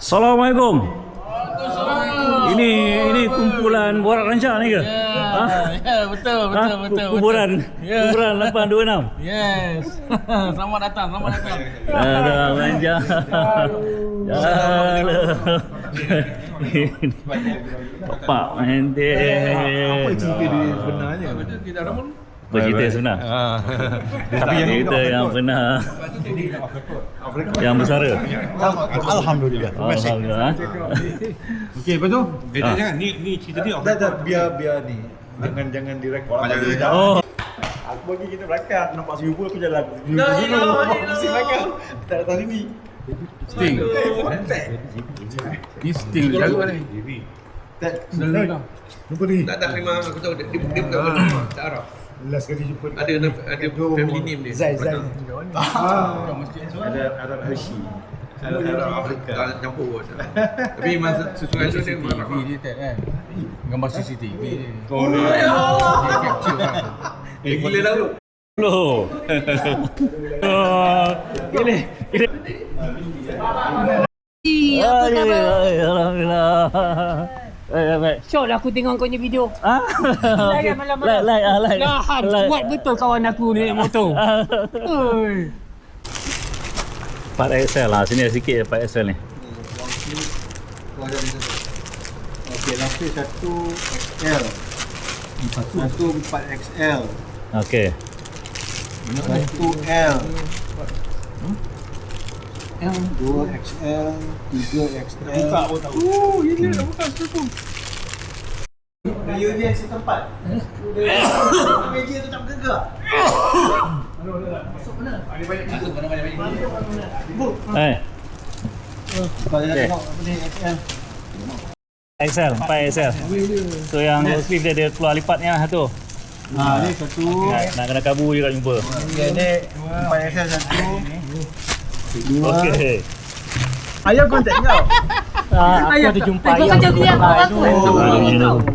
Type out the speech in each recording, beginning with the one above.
Assalamualaikum. Ini kumpulan borak rancak ni ke? Betul. Kumpulan 826. Yes. Selamat datang. Ada rancak. Bapak nanti. Apa cerita dia sebenarnya? Apa cerita sebenar? Tapi yang Cerita yang benar. Yang bersara. Alhamdulillah. Alhamdulillah. Okey, lepas tu? Jangan ni cerita ni Dah biar ni. Jangan direkod. Oh. Aku bagi kita belakang, nampak swimming pool aku jalan. Pusing belakang. Tak datang sini. Sting. Ni sting jaga ni. Tak. Lupa ni. Tak memang aku tahu dia bukan tak Arab. Last kali jumpa. Ada family name dia. Zai. Betul. Ada Arab Hashi. Arab Afrika. Tak campur. Tapi memang sesuai tu dia memang TV dia tak kan. Gambar CCTV dia. Oh, Dia capture kan. gila dah tu. Loh. Ini. Apa khabar? Alhamdulillah. Baik. Syok lah aku tengok kau punya video. Okay. Malam-malam. Like. Lahan, buat betul kawan aku ni naik motor. Oi. 4XL lah. Sini sikit 4XL ni. Okey, lapis 1XL. Satu 4XL. Okey. 1L. 2XL, 3XL. Buka pun tahu. Ini dah bukan tu. Gaya dia setempat. Meja tu tak bergerak. Masuk mana? Ada banyak. Kalau nak tengok apa ni XL. XL, 4XL. So yang sleeve dia keluar lipatnya tu. Ni satu. Nak kena kabu juga jumpa. Ni 4XL satu. Okey. Ayam kontak kau. Aku ada jumpa ayam. Kau macam biar aku.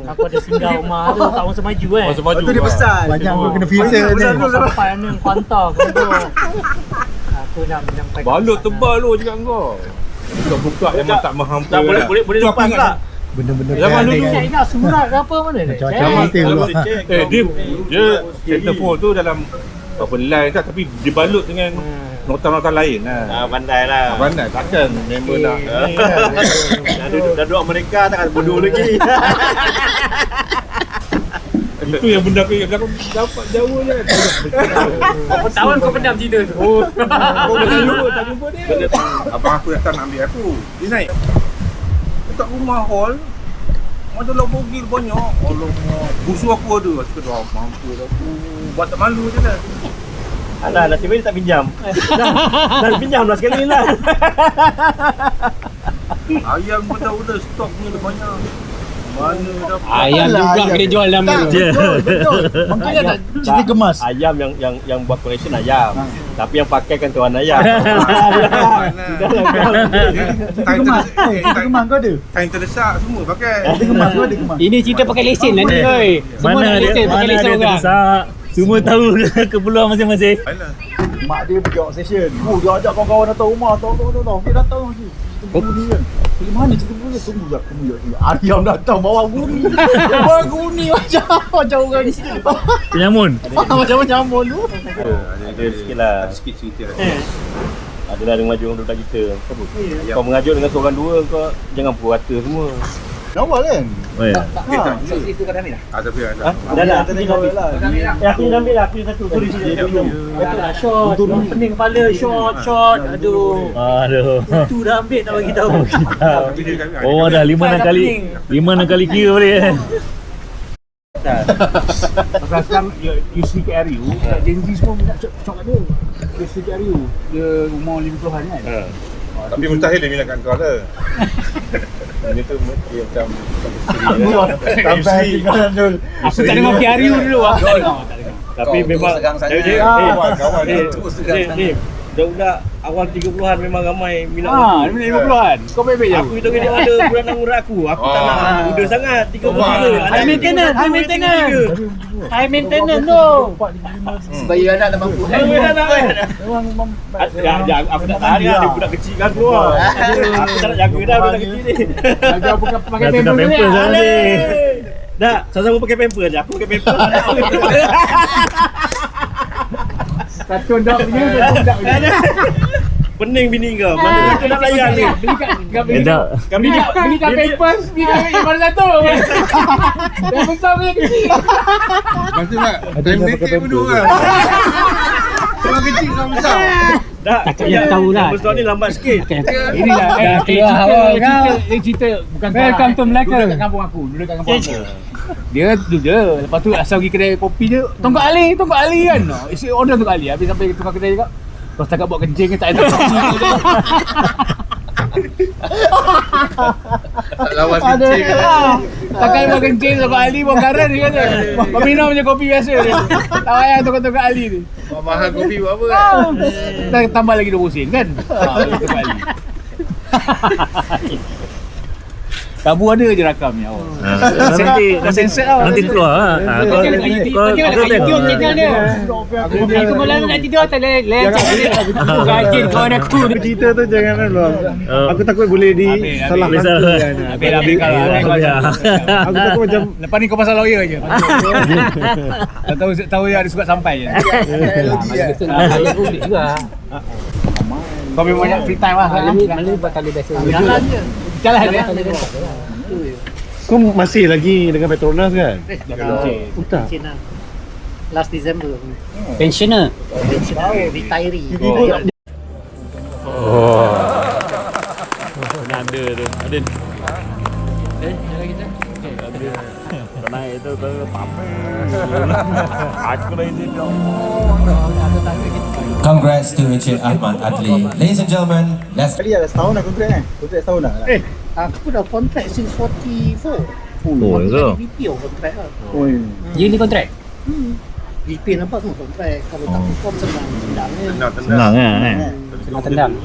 Aku ada singgah rumah tu tak masa maju kan. Itu dia pesan. Banyak aku kena filter ni. Sampai ni kuantar kau tu. Aku nak menyampaikan. Balut tebal lu cakap kau. Buka memang tak mampu. Tak boleh lepas tak? Benda-benda Zaman dulu. Cik nak surat ke apa mana ni? Dia centerfold tu dalam apa line tak tapi dibalut dengan nota-nota lain lah. Pandai lah. Pandai takkan member nak. Dah duduk Amerika takkan bodoh lagi. Itu yang benda aku dapat jauh je. Berapa tahun kau pendam cerita tu? Kau tak jumpa dia. Abang aku datang nak ambil aku. Dia naik. Dekat rumah hall. Ada lah bogil banyak. Alamak. Busu aku ada. Aku kata mampu dah aku. Buat tak malu je lah. Alah, nasib baik dia tak pinjam. Dah pinjam lah sekali ni lah. Ayam pun dah stok ni dah banyak. Mana dah. Ayam juga kena jual dalam tu. Betul. Makanya tak cerita kemas. Ayam yang buat collection ayam. Tapi yang pakai kan tuan ayam. Cerita kemas kau ada? Kain terdesak semua pakai. Cerita kemas kau ada kemas. Ini cerita pakai lesen lah ni, oi. Semua nak lesen pakai lesen orang. terdesak. Semua tahu keperluan masing-masing. Alah. Mak dia pergi obsession. Dia ajak kawan-kawan datang rumah. Tahu. Dia datang lagi. Cerita buri kan. Dari mana cerita buri? Tunggu je. Ayam datang bawa guni. Bawa guni macam orang di sini. Penyamun. Macam nyamun tu. Ada sikit lah. Ada sikit cerita. Adalah dengan maju dengan kita. Kau mengajuk dengan seorang dua, kau jangan pukul rata semua. Awal kan? Oh ya. Itu kau dah ambil dah? Tapi ada. Dah aku dah ambil lah. Aku dah ambil lah. Aku satu. Sorry. Betul lah, short. Pening kepala, short. Aduh. Itu dah ambil tak bagi tahu. Oh dah 5-6 kali kira balik. Pasal sekarang you see kat RU, Gen Z semua nak cok kat dia. You see kat RU, dia umur 50-an kan? Tapi mustahil dia minat kat kau dah. Dia tu dia macam Sampai tinggalan dulu. Aku tak dengar PRU dulu. Tapi memang kawan budak-budak awal 30-an memang ramai minat Ha, motor. ni 50-an. Kau baik-baik je. Aku hitung dia ada bulan umur aku tak nak muda sangat 33. High maintenance, high maintenance. High maintenance tu. Bayi anak dah mampu. Memang aku tak tahan dia budak kecil kan keluar. Aku tak nak jaga dah budak kecil ni. Jangan bukan pakai Dah tukar pampers dah ni. Dah, sama-sama pakai pamper je. Aku pakai pamper. Satu dak punya, budak punya. Pening bini kau. Mana kau nak layan ni? Belikan papers, belikan mana satu. Yang besar punya kecil. Lepas tu tak, time naked pun dua kan. Orang kecil sama besar. Dah, yang tahulah. Besar ni lambat sikit. Inilah cerita bukan welcome to Melaka. Duduk kat kampung aku. Dia lepas tu asal pergi kedai kopi dia, Tonggak Ali kan. Isi order Tonggak Ali. Habis sampai tukar kedai juga. Kau setakat buat kencing ke tak ada kopi. Tak lawas kecil kan. Takkan buat kencing Tonggak Ali buat garan dia kata. Kau minum je kopi biasa dia. Tak payah Tonggak Ali ni. Mahal kopi buat apa kan? Kita tambah lagi 20 sen kan. Tonggak Ali. Tabu ada je rakamnya. Nanti Sensor tau. nanti keluar. Kau YouTube channel dia. Aku malam nak tidur tak layan gajin kawan aku. Cerita tu jangan dulu. Aku takut boleh salah Boleh kata salah. kan. Habis kalau Aku takut macam lepas ni kau pasal lawyer je. Tak tahu dia ada suka sampai je. Betul lah. Boleh juga. Kau memang banyak free time lah. Malam buat tali biasa. Jalan je. Jalan dia. kau masih lagi dengan Petronas kan? Utah. Last December. Pensioner. Retiree. Ada tu. Ada. Jalan kita. Kau naik tu kau pamer. Aku dah izin kau. Congrats to Encik Ahmad Adli. Ladies and gentlemen, let's Kali ada setahun dah kontrak kan? Kontrak setahun dah. Aku dah kontrak since 44. Oh, Aku tu. jadi VP kontrak lah. Oh. Yearly kontrak? VP nampak semua kontrak. Kalau tak perform senang tendangnya. Senang kan? Senang tendang.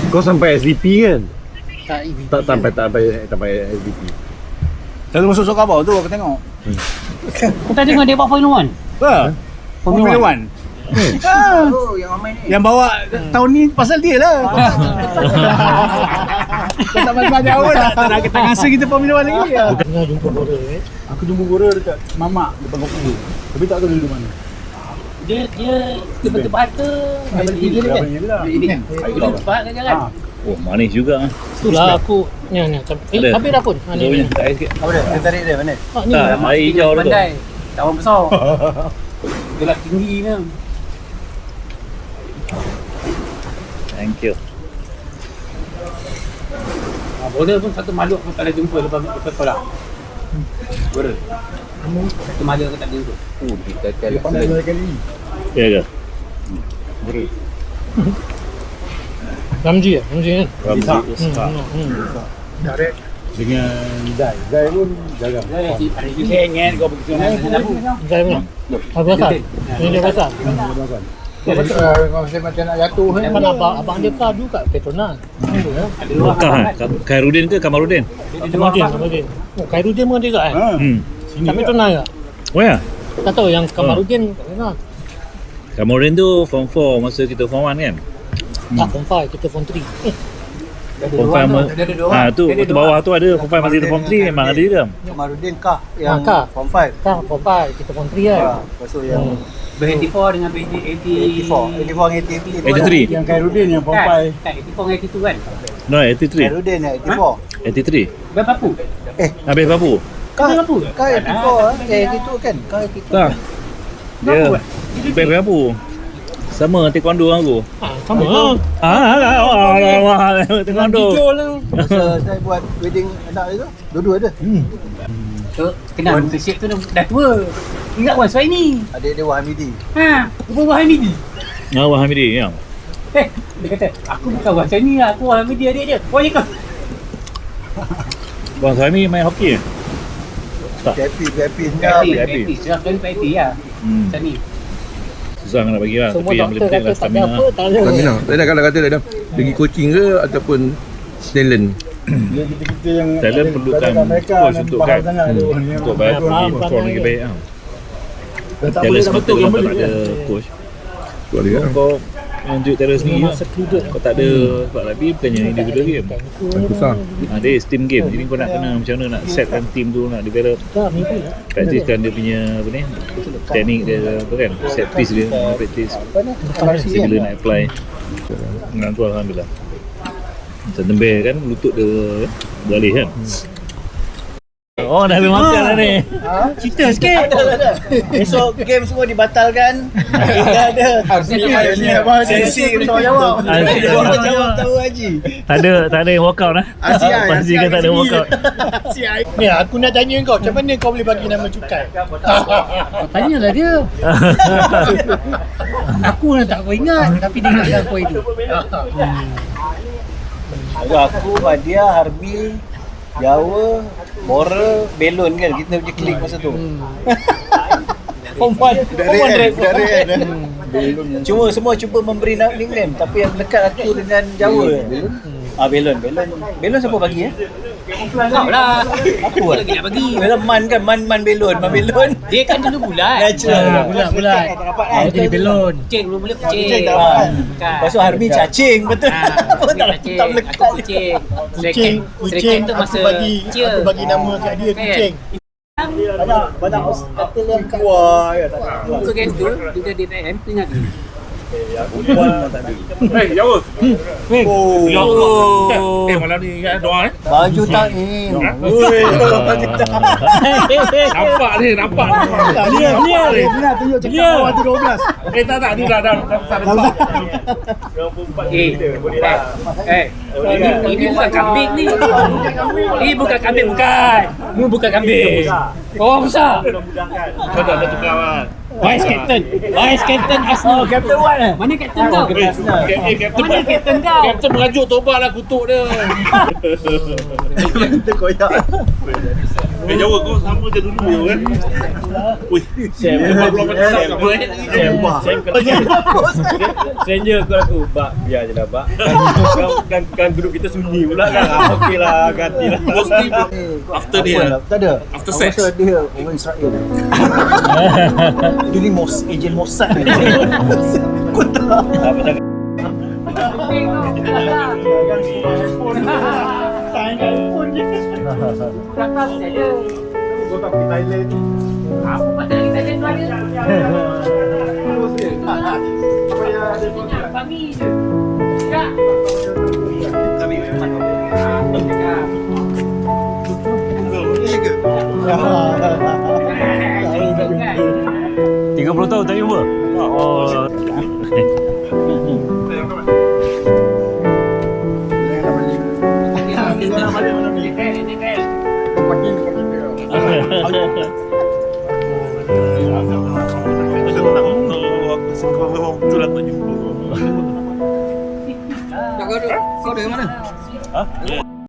Kau sampai SVP kan? Tak EVP. Tak sampai SVP. Selalu masuk khabar tu aku tengok. Kau tak tengok dia buat Formula 1? Ha. Formula 1. Yang ramai ni. Yang bawa tahun ni pasal dia lah. Kau tak pasal jauh tak rasa kita Formula 1 lagi. Tengah jumpa Bora Aku jumpa Bora dekat Mamak depan kopi. Tapi tak tahu dia di mana. Dia tiba-tiba harta. Beli dia kan? Beli cepat kan jalan. Oh, manis juga. Itulah aku ni macam Ada. habis dah pun. Ha Jauhnya ni. tak air sikit. Apa dia? Dia tarik dia mana? Ni. Tak, air hijau tu. Tawan besar. Dia lah tinggi kan. Thank you. Bora pun satu makhluk pun tak ada jumpa lepas tolak. Bora. Satu makhluk aku tak ada jumpa. Dia pandai dua kali. Ya ke? Ramji kan? Ramzi Ustaz. Dengan Zai pun jaga. Dia ingat kau pergi sana. Saya mana? Apa pasal? Ini dia pasal. Kau macam nak jatuh kan. Memang abang dia padu kat Petronas. Bukan. Khairuddin ke Kamarudin? Kamarudin. Oh, Khairuddin pun dia kat kan? Kat Petronas ke? Oh ya? Tak tahu yang Kamarudin kat mana? Kamarudin tu form 4 masa kita form 1 kan? Tak, form 5, kita form 3. Form 5 tu bawah tu ada form 5 masa kita form 3 memang ada juga. Kamarudin kah yang Kah. form 5. Kan form 5, kita form 3 kan? Masuk yang B84 dengan B80. 84 dengan 83. Yang Khairuddin yang form 5. Kan, 84 dengan 82 kan? No, 83. Khairuddin yang 84. 83. Berapa apa? Habis papu. Kau berapa? Kau 84 82 kan? Kau 82. Tak. Dia baik papu. Sama taekwondo aku. Sama lah. Taekwondo. Masa saya buat wedding anak dia tu, dua-dua ada. Kenal muka Syed tu dah tua. Ingat Wan Suhaimi. Adik dia Wan Hamidi. Rupa Wan Hamidi. Wah Hamidi ya. Dia kata, aku bukan Wan Suhaimi lah, aku Wan Hamidi adik dia. Oh ya kau? Bang Suhaimi main hoki. Happy senyap. Happy. Serap sekali Pak Happy lah. Macam ni. susah nak bagi lah. Semua Tapi yang doktor paling penting kata lah tak ada stamina. apa, tak ada. Stamina. Saya kalau kata dia pergi coaching ke ataupun talent. Dia kita yang Talent perlukan coach untuk guide, untuk bagi perform lagi baik lah. Talent semata kalau kau tak ada coach, Buat dia. kau yang tunjuk talent sendiri lah. Kau tak ada, sebab rugby bukannya individual game. Susah. Dia is team game. Jadi kau nak kena macam mana nak setkan team tu, nak develop, praktiskan dia punya apa ni, teknik dia apa kan, set piece dia, practice. Jadi bila nak apply, dengan tu alhamdulillah. Macam tembel kan, lutut dia beralih kan. Oh, dah habis makan dah ni. Cerita sikit. Esok game semua dibatalkan. Dah ada. Sesi sama jawab. Jawab tahu Haji. Tak ada yang workout lah. Pastikan tak ada workout. Ni aku nak tanya kau, macam mana kau boleh bagi nama cukai? Tanyalah dia. Aku yang tak kau ingat, tapi dia ingatkan kau itu. Aku, Fadia, Harbi, Jawa, Bora, Belon kan. Kita punya klik masa tu. Form 1 Cuma semua cuba memberi nickname, tapi yang lekat aku dengan Jawa. Belon siapa bagi ya? Kau lah. Aku lagi nak bagi. Belon Man kan, Man Belon. Dia kan dulu bulat. Bulat. Jadi belon. Kucing belum boleh kucing. Lepas tu Harbi cacing, betul. Tak melekat. Kucing tu masa Aku bagi nama kat dia kucing. Banyak hospital yang keluar ya, tak ada. Muka guys tu, dia DTM, ingat ke? Jawa. Ya Allah. Malam ni ingat doa Baju tak in. Nampak ni, nampak. Dia tunjuk cakap bawah tu 12. Tak, ni dah Ini bukan kambing ni. Ini bukan kambing, bukan. Ini bukan kambing. Oh, besar. Kau tak ada tukar lah. Vice Captain Arsenal. Captain Wan eh? Mana Captain kau? Captain Mana Captain kau? Captain merajuk tobat lah kutuk dia. Kita koyak. Jawa kau sama je dulu kan. Wih, Sam stranger aku bak biar je lah bak. Kan grup kita sunyi pula kan. Okeylah, gantilah. After dia. Tak ada. After sex. Masa dia orang Israel. Dia ni agent Mossad ni. Kau tak. Apa tak? Kau tak pergi Thailand. Apa pasal Thailand tu ada? Kami je. Ya. Kami memang. Ya. 30 tahun tak jumpa? Oh. Betul lah tak jumpa. Kau dari mana? Ha?